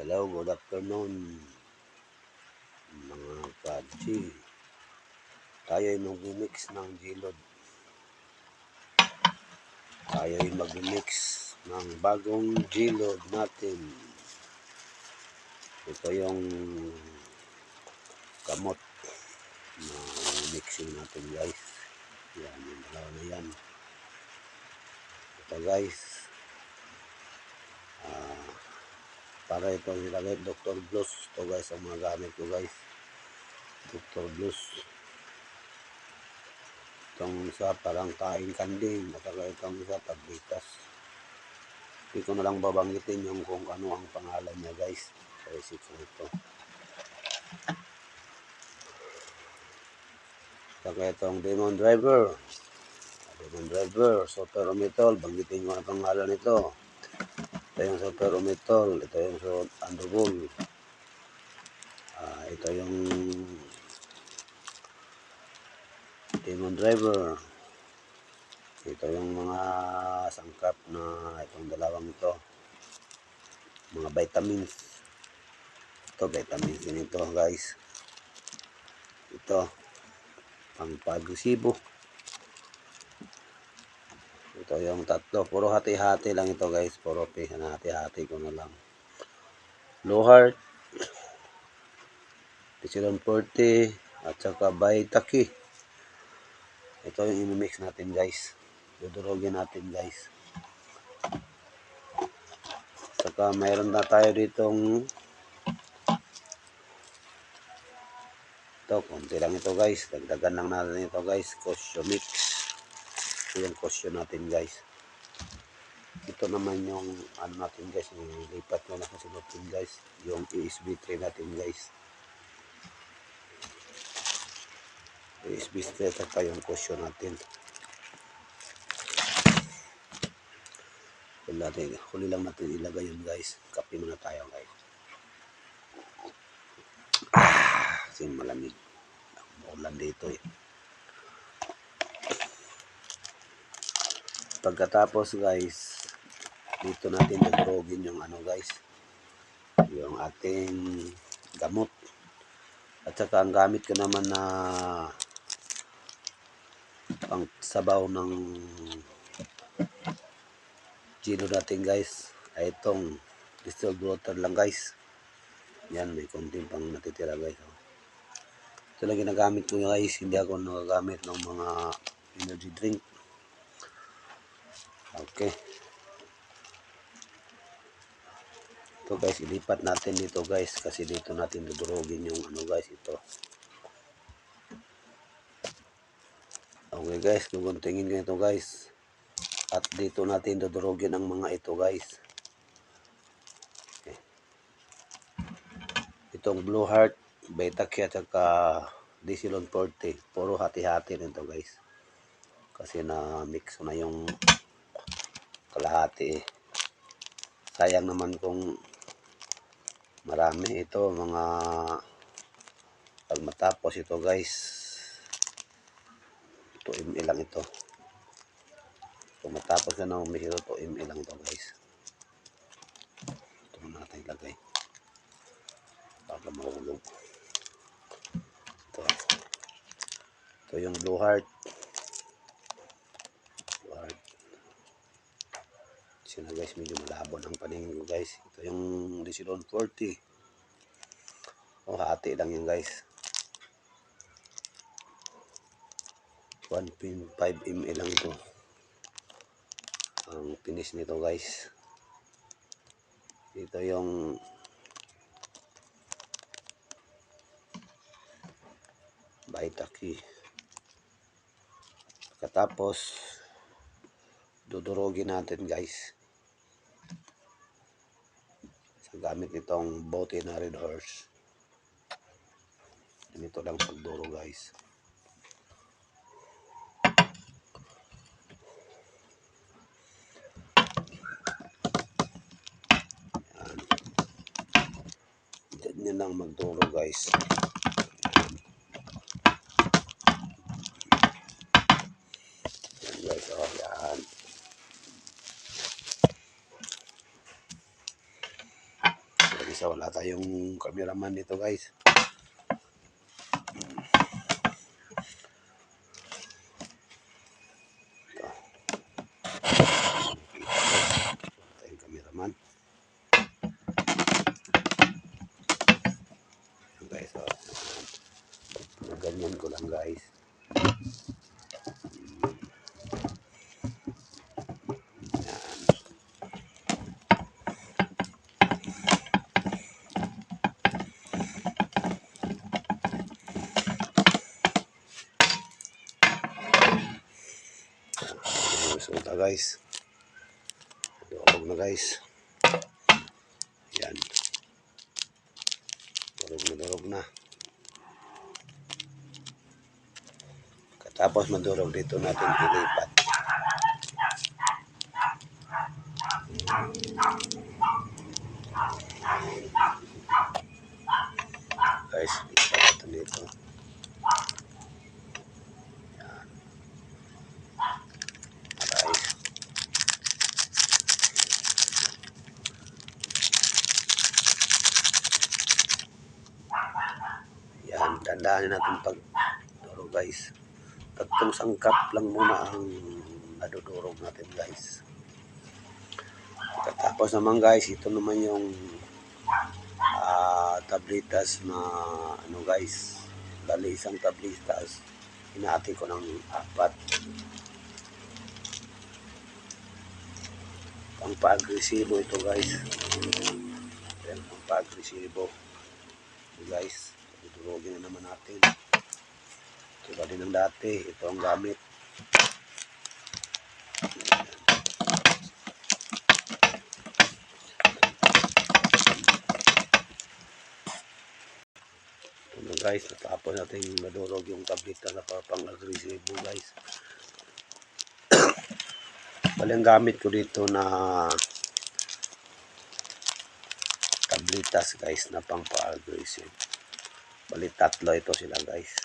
Hello, good afternoon mga ka-G. Tayo ay mag-mix ng G-Load. Tayo ay mag-mix ng bagong G-Load natin. Ito yung kamot na mixing natin, guys. Yan, yung dalawa na yan. Ito, guys. Para ito nilagay Dr. Blues. Ito, guys, ang mga gamit ko, guys. Dr. Blues. Itong isa parang kain kanding. At saka itong isa pagbitas. Hindi ko na lang babanggitin yung kung ano ang pangalan niya, guys. Sa recipe ito. Saka itong Demon Driver. Demon Driver, Super Umitol. Banggitin ko ang pangalan nito. Ito yung Super Umitol. Ito yung Androbol. Ito yung Demon Driver. Ito yung mga sangkap na itong dalawang ito. Mga vitamins. Ito, vitamins din ito, guys. Ito, pang-agresibo. Ito yung tatlo. Puro hati-hati lang ito, guys. Puro hati-hati ko na lang. Low Heart, Ticilon 40, at saka Baitaki. Ito yung imimix natin, guys. Dudurogin natin, guys. Saka mayroon na tayo ditong ito, konti lang ito, guys. Dagdagan lang natin ito, guys. Kosyo mix. Ito yung kosyo natin, guys. Ito naman yung ano natin, guys. Nilipat ko na kasi natin, guys. Yung USB tray natin, guys. USB tray at pa yung kosyo natin. Huli lang natin ilagay yun, guys. Kape muna tayo, guys. Kasi malamig. Ulan dito eh. Pagkatapos, guys, dito natin nagurogin yung ano, guys, yung ating gamot. At saka ang gamit ko naman na pang sabaw ng G-Load natin, guys, ay itong distilled water lang, guys. Yan, may konting pang natitira, guys. Ito lang ginagamit ko, guys. Hindi ako nagagamit ng mga energy drink. Okay. Ito, guys, ilipat natin dito, guys, kasi dito natin dudurogin yung ano, guys, ito. Okay, guys, kukuntingin ko ito, guys. At dito natin dudurogin ang mga ito, guys. Okay. Itong Blue Heart, Baitaki at saka Ticilon 40. Puro hati-hati nito, guys. Kasi na-mix na yung kalahati eh. Sayang naman kung marami ito, mga pag matapos ito, guys. 2 ml lang ito. Kung matapos na umix ito, 2 ml lang ito, guys. Ito na natin ilagay. Para mahulog. Ito yung Blue Heart. Blue Heart. Sina, guys, medyo malabo ng paningin ko, guys. Ito yung Ticilon 40. Hati lang yan, guys. 1.5 ml lang ito. Ang finish nito, guys. Ito yung Baitaki. Katapos dudurogin natin, guys, sa gamit nitong bote na Red Horse. Ganito lang pagduro, guys. Ganyan lang magduro, guys. Yan, guys, oh, yan. Isa wala tayong cameraman dito guys. Ito. Wala tayong cameraman. Yan guys. Ganyan ko lang guys. Resulta guys. Durog na guys. Yan. Durog na. Katapos madurog dito natin ilipat. Guys, lipat natin dito. Yan. Guys. Yan, dandahan natin pag durog guys. Tatlong sangkap lang muna ang nadudurog natin guys. Tapos naman guys, ito naman yung tablitas na ano guys. Bali isang tablitas. Hinati ko ng 4. Pang pa-agresibo ito guys. Ayan, pang pa-agresibo. Ito guys, dudurogin na naman natin. Tulad din ng dati, ito ang gamit. Ito na guys, natapos natin madurog yung tableta na pang-agresibo guys. Bali ang gamit ko dito na tabletas guys na pang pa-agresibo. Bali 3 ito sila guys.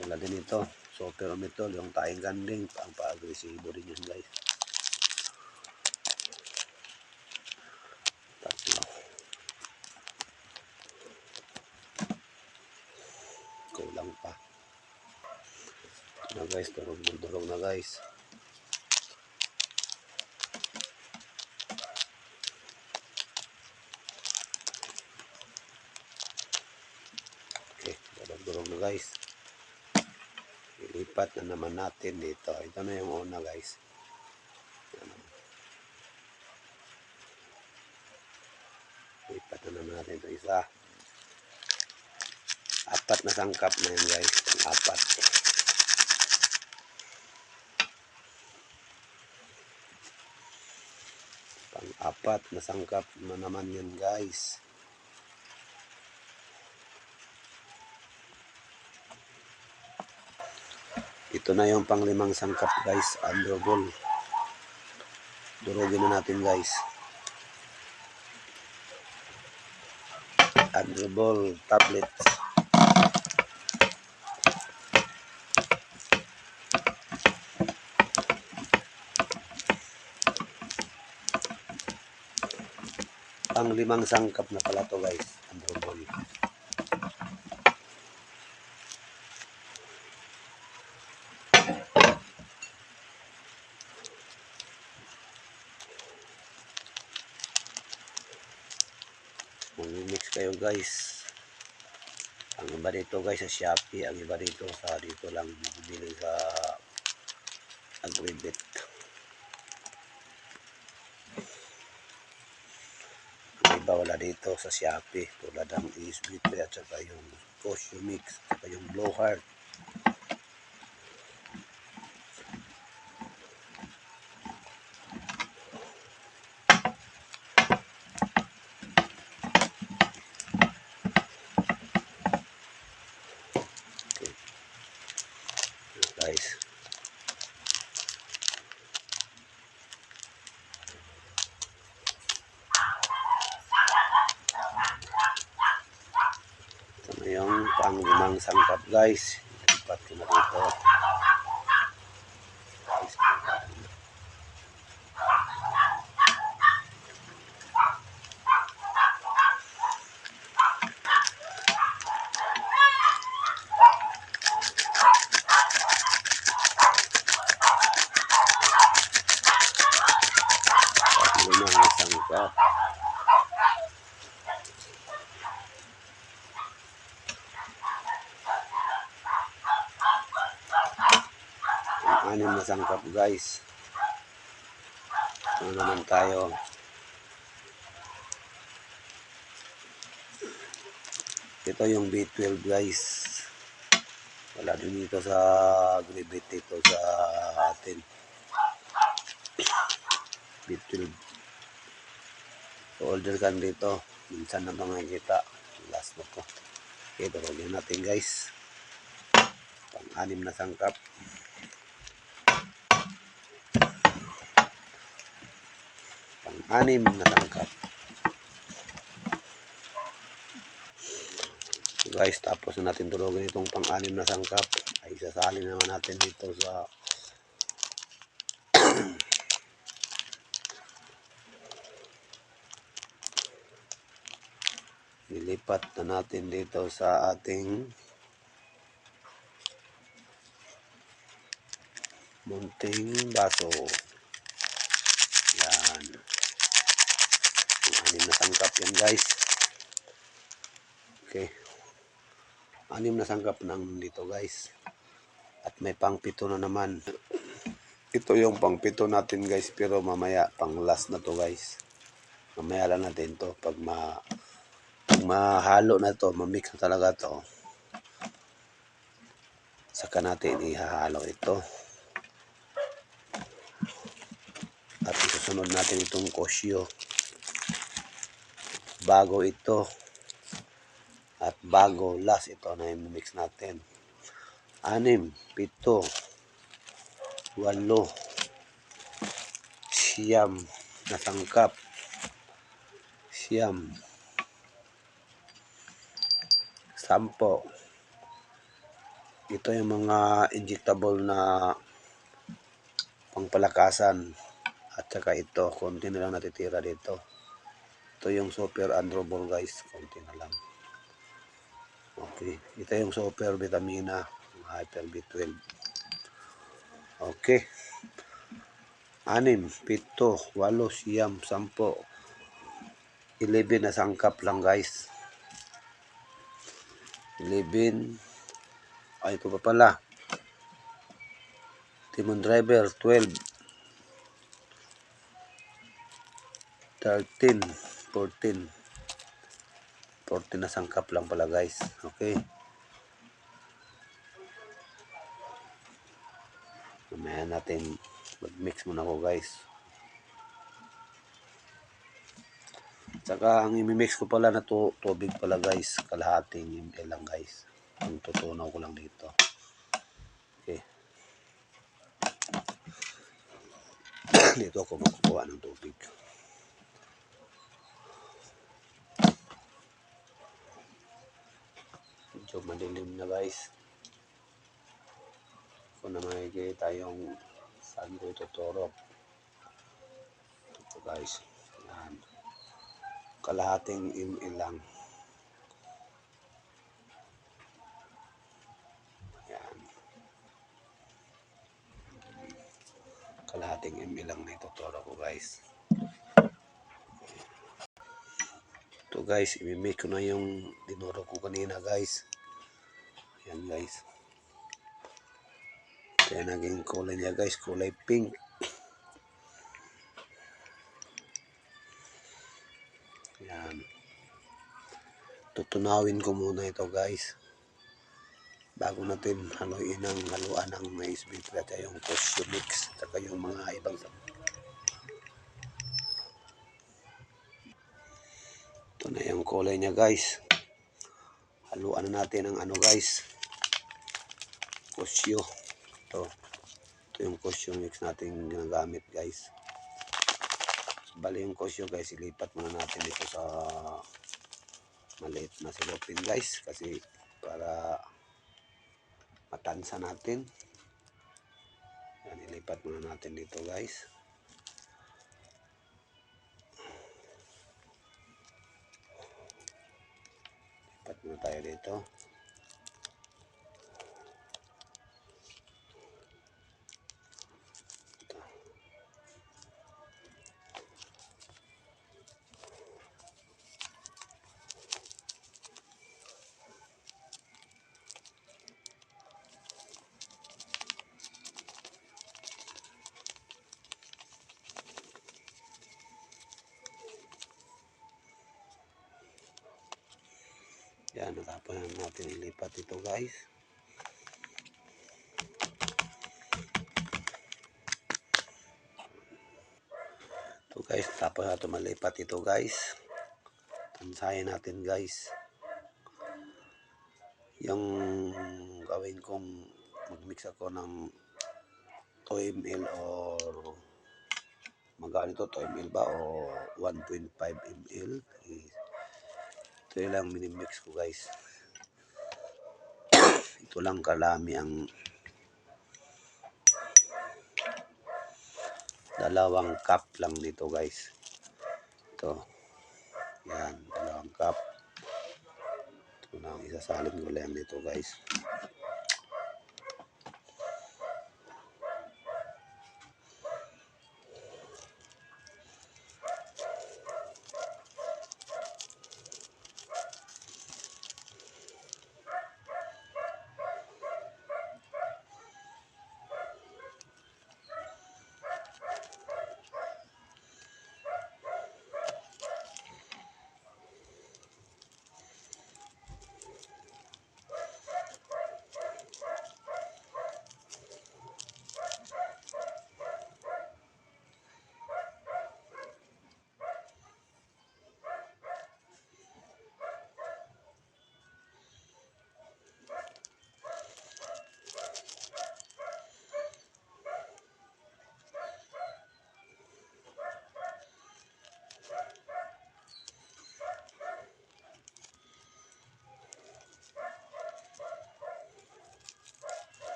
Wala din ito. Super Omitol, yung tayong ganding, pang pa-agresibo din yun guys. 3. Kulang pa. Na guys, durog na guys. Okay, durog na guys. Ilipat na naman natin dito. Ito na yung una guys. Ilipat na naman natin ito isa. 4 na sangkap na yun guys. 4. Pang 4 na sangkap na naman yun guys. Ito na yung pang 5 sangkap guys, underball. Durugin na natin guys. Underball tablet. Pang 5 sangkap na pala to guys, underball. Mix kayo guys. Ang iba dito guys sa Shopee, ang iba dito sa dito lang bibili sa Agribit. Ang iba wala dito sa Shopee tulad ng ESBT at saka yung Cosio Mix at saka yung Blowhard. Guys, ito na yung pang 5 sangkap guys. Lipat ko na dito. pang-anim na sangkap guys. Ano naman tayo? Ito yung B12 guys. Wala din dito sa gribit dito sa atin. B12. So, order kan dito. Minsan na makikita. Last na to. Okay, turugin natin guys. Pang-anim na sangkap. Pang-anim na sangkap. So guys, tapos na natin turugin itong pang-anim na sangkap. Ay sasali naman natin dito sa nilipat na natin dito sa ating munting baso. Yan. Anim na sangkap yan guys. Okay. Anim na sangkap nang dito guys. At may pang-pito na naman. Ito yung pang-pito natin guys. Pero mamaya pang last na to guys. Mamaya lang natin to. Pag mahalo na to, mamix na talaga to. Saka natin ihahalo ito. At isusunod natin itong kosyo. Bago ito. At bago last ito na i-mix natin. 6, 7, 8, 9 na sangkap. 10. 10. Ito yung mga injectable na pangpalakasan. At saka ito, konti na lang natitira dito. Ito yung super androbol guys, konti na lang. Okay, ito yung super vitamina, hyper B12. Okay. 6, 7, 8, 9, 10. 11 na sangkap lang guys. 11. Ay, ito pa pala. Timon driver, 12. 13, 14. 14 na sangkap lang pala guys. Okay. Mamaya natin mag-mix muna ko guys. Saka ang imimix ko pala na tubig pala guys. Kalahating ml lang guys. Ang tutunaw ko lang dito. Okay. Dito ako makukuha ng tubig. Medyo madilim na guys. Kung na makikita yung saan ko ituturok. Ito guys. Yan. Kalahating ml lang. Yan. Kalahating ml lang na ituturok ko guys. Ito guys, imimake ko na yung dinuro ko kanina guys. Yan guys. Kaya naging kulay niya guys, kulay pink. Yan. Tutunawin ko muna ito guys. Bago natin haluin ang haluan ng mais bitter at yung kosyo mix. At yung mga ibang ito na yung kulay niya guys. Haluan na natin ang ano guys. Kosyo. Ito yung kosyo mix natin ginagamit guys. Bali yung kosyo guys, ilipat muna natin ito sa maliit na silopin guys. Kasi para matansa natin. Yan, ilipat muna natin dito guys. Lipat muna tayo dito. Yan, natapos na natin ilipat ito guys. Ito guys, tapos natin malipat ito guys. Tansahin natin guys. Yung gawin kong mag-mix ako ng 2 ml or magkano ito, 2 ml ba o 1.5 ml. Ito lang minimix ko guys. Ito lang kalami ang 2 cup lang dito guys. Ito. Yan, 2 cup. Ito lang, isasalin ko lang dito guys.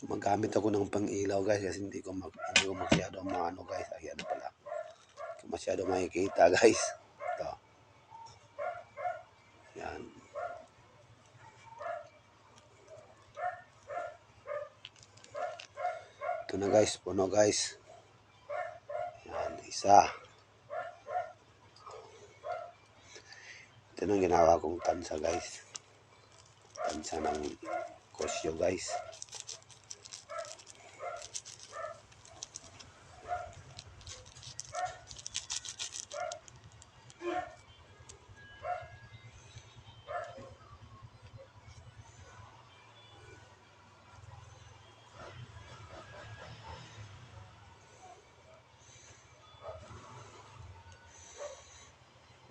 Magamit ako ng pang-ilaw guys kasi hindi ko masyado maano guys. Ayan pala. Hindi ko masyado makikita guys. Ito. Yan. Ito na guys, puno guys. Yan, isa. Ito na ginawa kong tansa guys. Tansa ng kosyo guys.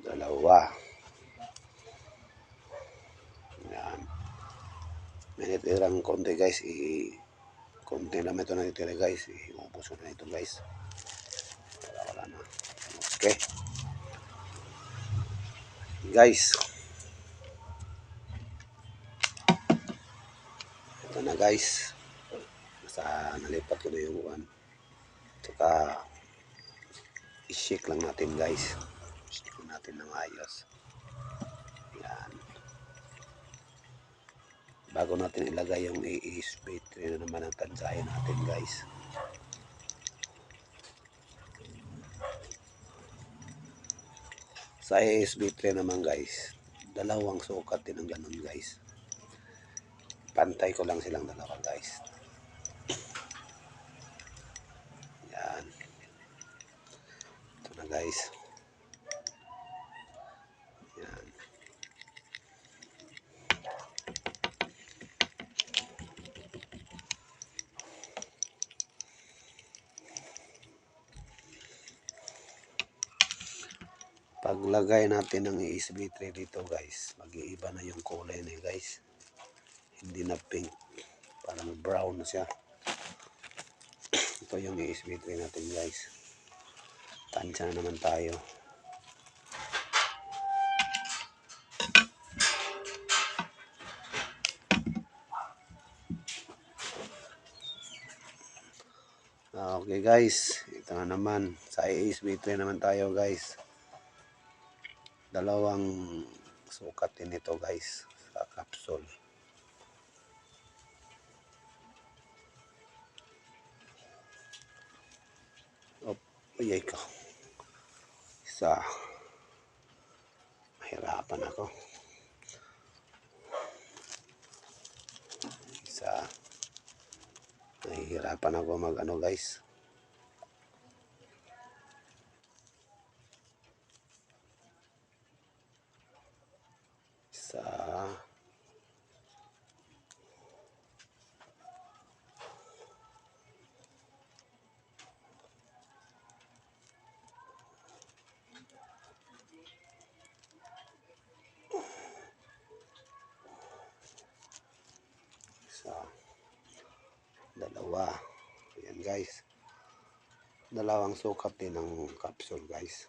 Dalawa. Yan. May natirang konti guys. Konti naman ito na natira guys. Iubos ko na ito guys. Wala na. Okay. Guys. Ito na guys. Nalipat ko na yung one. Saka i-shake lang natin guys. Shake natin ng ayos. Yan. Bago natin ilagay yung i-spray na naman ang tansahin natin guys. Sa ASB tray naman guys, 2 sukat din ang ganun guys. Pantay ko lang silang 2 guys. Yan. Ito na guys. Yan. Paglagay natin ng ASB tray dito guys, mag-iiba na yung kulay niya guys. Hindi na pink, parang brown na siya. Ito yung ASB tray natin guys. Tansya na naman tayo. Okay guys, ito na naman. Sa ASB tray naman tayo guys. 2 sukat din ito guys sa capsule. Uyay ko. Isa. Mahirapan ako. Isa. Hirapan ako mag ano guys. Sa dalawa. Ayan guys. Dalawang sukat din ng capsule guys.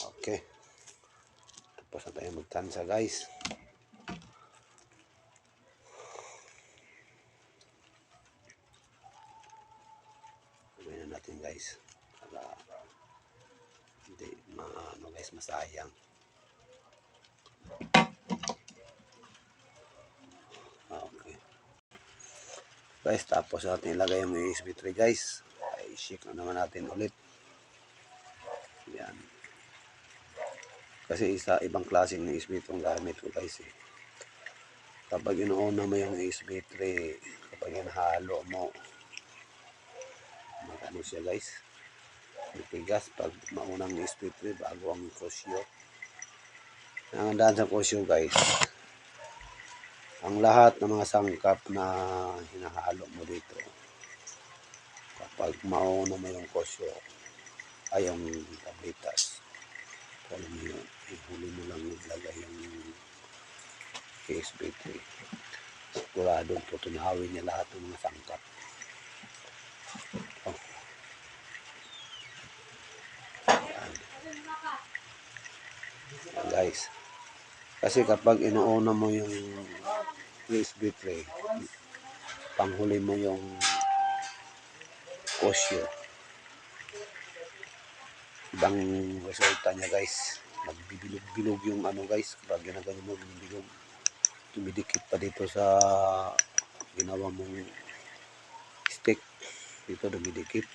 Okay. Tapos na tayo magtansa guys. Gawin na natin guys. Para hindi ano guys, masayang. Okay. Guys, tapos natin ilagay yung USB 3 guys. Ay, shake na naman natin ulit. Yan. Kasi ibang klaseng USB itong gamit ko guys eh. Kapag inuuna mo yung USB 3, kapag inahalo mo, magano siya guys. Matigas pag maunang USB 3 bago ang Casio. Nangandahan sa Casio guys, ang lahat ng mga sangkap na hinahalo mo dito, kapag mauna mo yung Casio, ay yung tablitas, alam mo yun, ihuli mo lang iglagay yung USB 3. Siguradong tutunawin niya lahat ng mga sangkap. Oh. Yan guys. Kasi kapag inuuna mo yung USB 3, panghuli mo yung Casio, ibang resulta niya guys. Magbibilog-bilog yung ano guys, kapag ginagano mo bilog, dumidikit pa dito sa ginawa mong stick, dito dumidikit,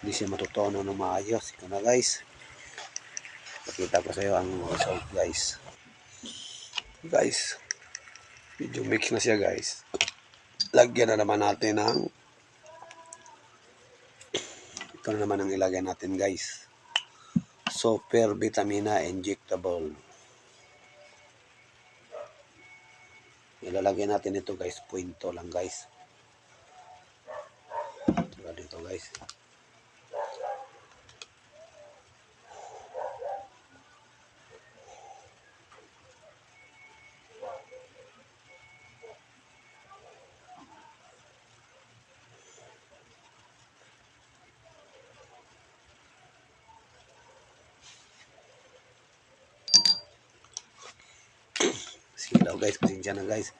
hindi siya matutunan ng maayos. Ito na guys, pakita ko sa iyo ang result guys. Guys, medyo mix na siya guys. Lagyan na naman natin ng ito na naman ang ilagay natin guys, Super Vitamina Injectable. Ilalagay natin ito guys, punto lang guys. Tulad dito guys. Silaw guys, pasensya na guys.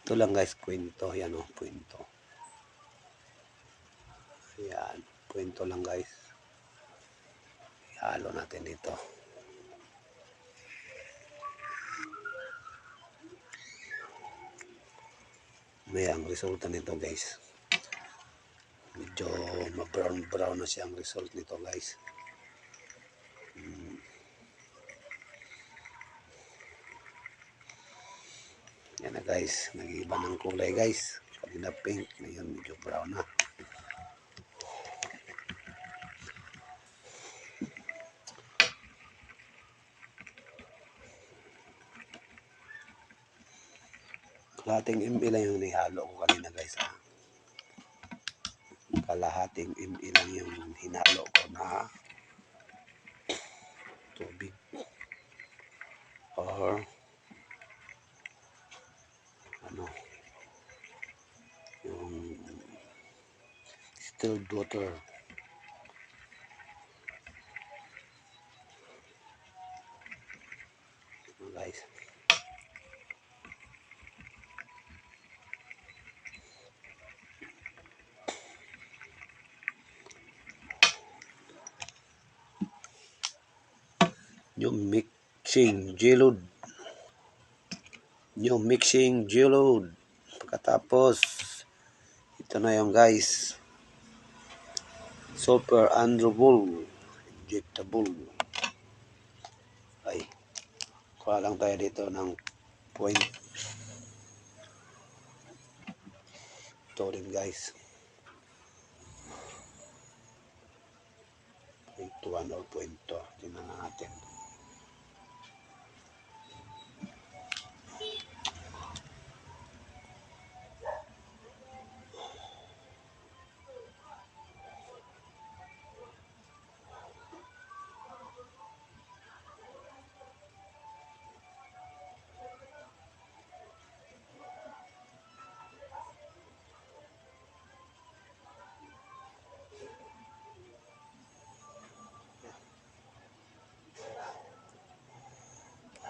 Ito lang guys, kwento. Yan o, kwento. Yan, kwento lang guys. Ihalo natin dito. May ang resulta nito guys. Medyo ma-brown na siya ang result nito guys. Yan na guys, nag-iiba ng kulay guys. Kanina pink, ngayon medyo brown na. Kalahating ml lang yung nihalo ko kanina guys. Kalahating ml lang yung hinalo ko na tubig. Or ano, yung distilled water. Guys, yung mixing gelud. Yung mixing gelud. Pagkatapos, ito na yung guys, Super Androbol Injectable. Ay, kuha lang tayo dito ng guys. 0.1 or 0.2. Tingnan natin.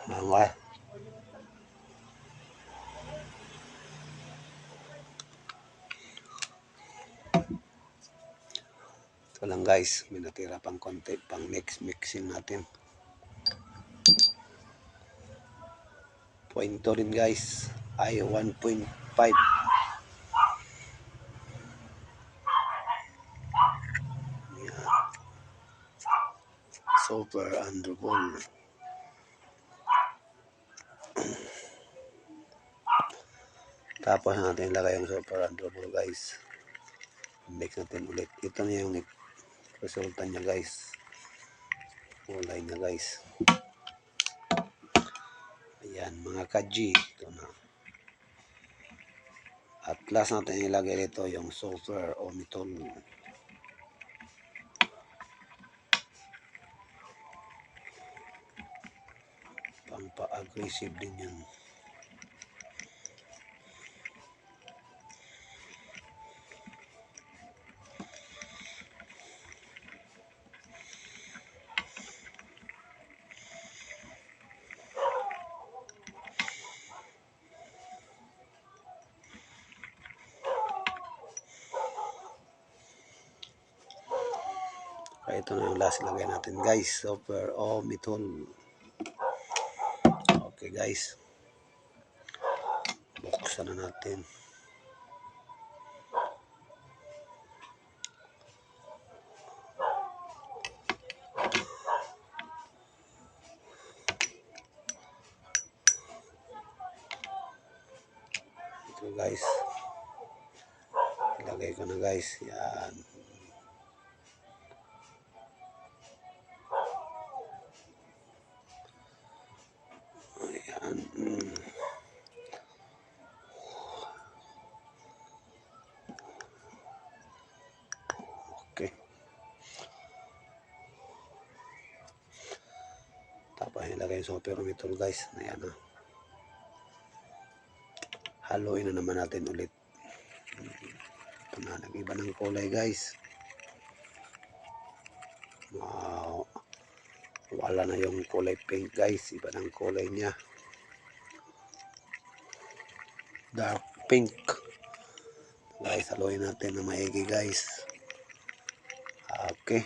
Okay. Ito lang guys, may natira pang konti pang next mixing natin. 0.2 rin guys, ay 1.5. Yan. Super underball. Tapos natin ilagay yung super underball guys. Mix natin ulit. Ito na yung resulta niya guys. Kulay niya guys. Ayan mga kaji. Ito na. At last natin ilagay dito yung sulfur o metol. Pampa-aggressive din yan. Kaya ito na yung last lagay natin guys. Sulfur o metol. Okay guys. Buksan na natin. Ito guys. Ilagay ko na guys. Yan. Ayan. Okay. Tapos ilagay yung sulfur o metol guys. Ayan na. Haluin na naman natin ulit. Ito na, nag-iba ng kulay guys. Wow. Wala na yung kulay pink guys. Iba ng kulay niya. Dark pink. Guys, haluin natin na maigi guys. Okay.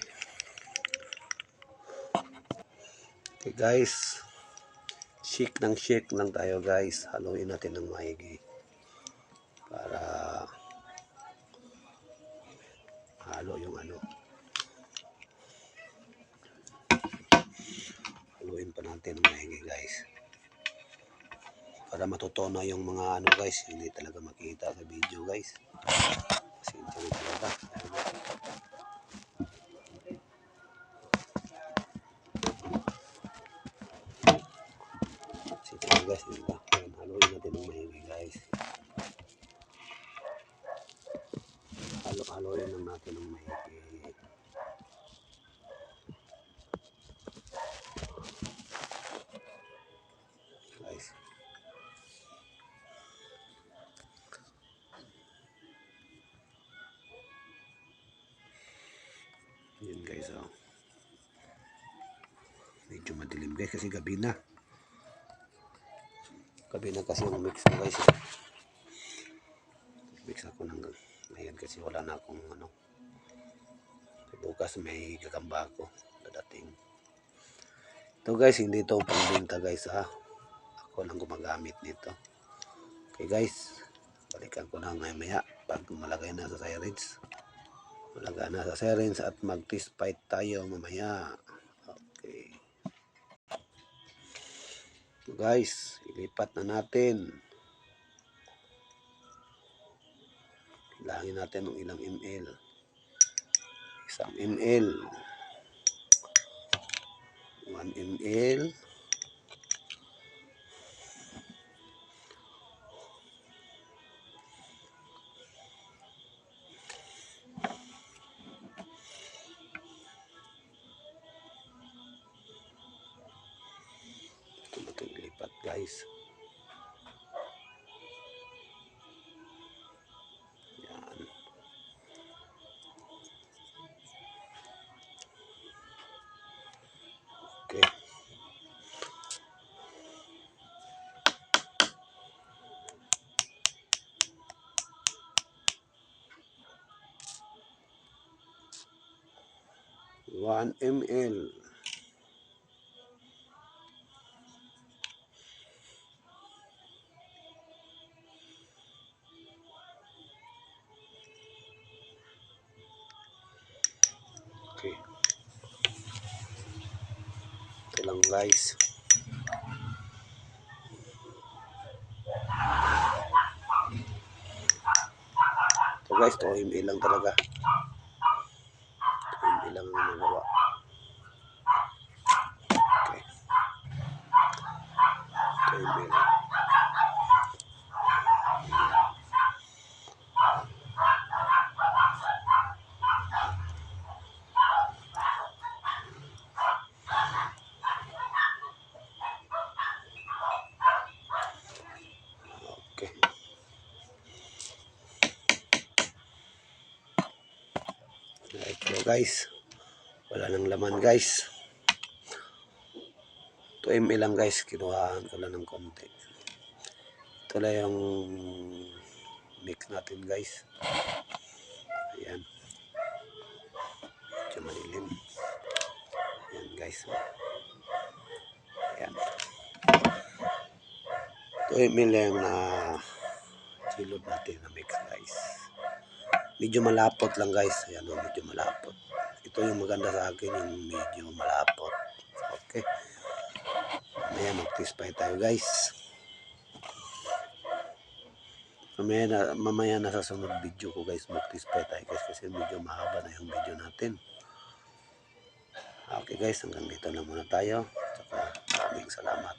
Okay guys. Shake lang tayo guys. Haluin natin ng maigi. Para halo yung ano. Haluin pa natin ng maigi guys. Para matutono yung mga ano guys. Hindi talaga makita sa video guys. Kasi hindi talaga. Sige guys, diba? Haluin natin ng maigi guys. Haluin lang natin ng maigi. Guys. Yan guys, oh. Medyo madilim guys kasi gabi na. Gabi na kasi yung mix ko guys. Mix ako ng ngayon kasi wala na akong ano. Bukas may gagamba ako dadating. Ito guys, hindi ito pangbenta guys ha. Ako lang gumagamit nito. Okay guys, balikan ko na maya pag malagay na sa sirens. Malagay na sa sirens at mag-test fight tayo mamaya. Okay. So guys, ilipat na natin. Bilangin natin ng ilang ml. 1 ml. 1 ml. Ito natin ilipat guys. Yan. Okay. One ml. Okay. Ito lang guys. Ito guys, 2 ml lang talaga. 2 ml lang ang nagawa. Okay. 2 ml. Okay. Ito guys. Wala nang laman guys. 2 ml lang guys. Kinuhaan ko lang ng konti. Ito lang yung mix natin guys. Ayan. Medyo malilim. Ayan guys. Ayan. 2 ml lang na silod natin na mix guys. Medyo malapot lang guys. Ayan o, medyo malapot. Ito yung maganda sa akin, yung medyo malapot. Okay. Ayan, mag-test tayo guys. Mamaya na sa sunod video ko guys, mag-test tayo guys kasi medyo mahaba na yung video natin. Okay guys, hanggang dito lang muna tayo. Saka maraming salamat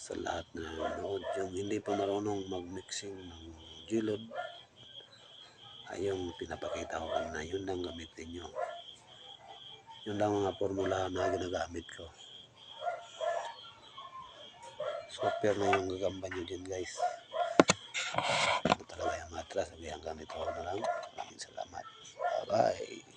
sa lahat na nanonood. Yung hindi pa marunong mag-mixing ng Gilod, ay yung pinapakita ko kanina, yun lang gamitin nyo. Yun lang mga formula na ginagamit ko. Super na yung gagamba nyo dyan guys. Ito talaga yung matras. Sabi hanggang ito na lang. Maraming salamat. Bye bye.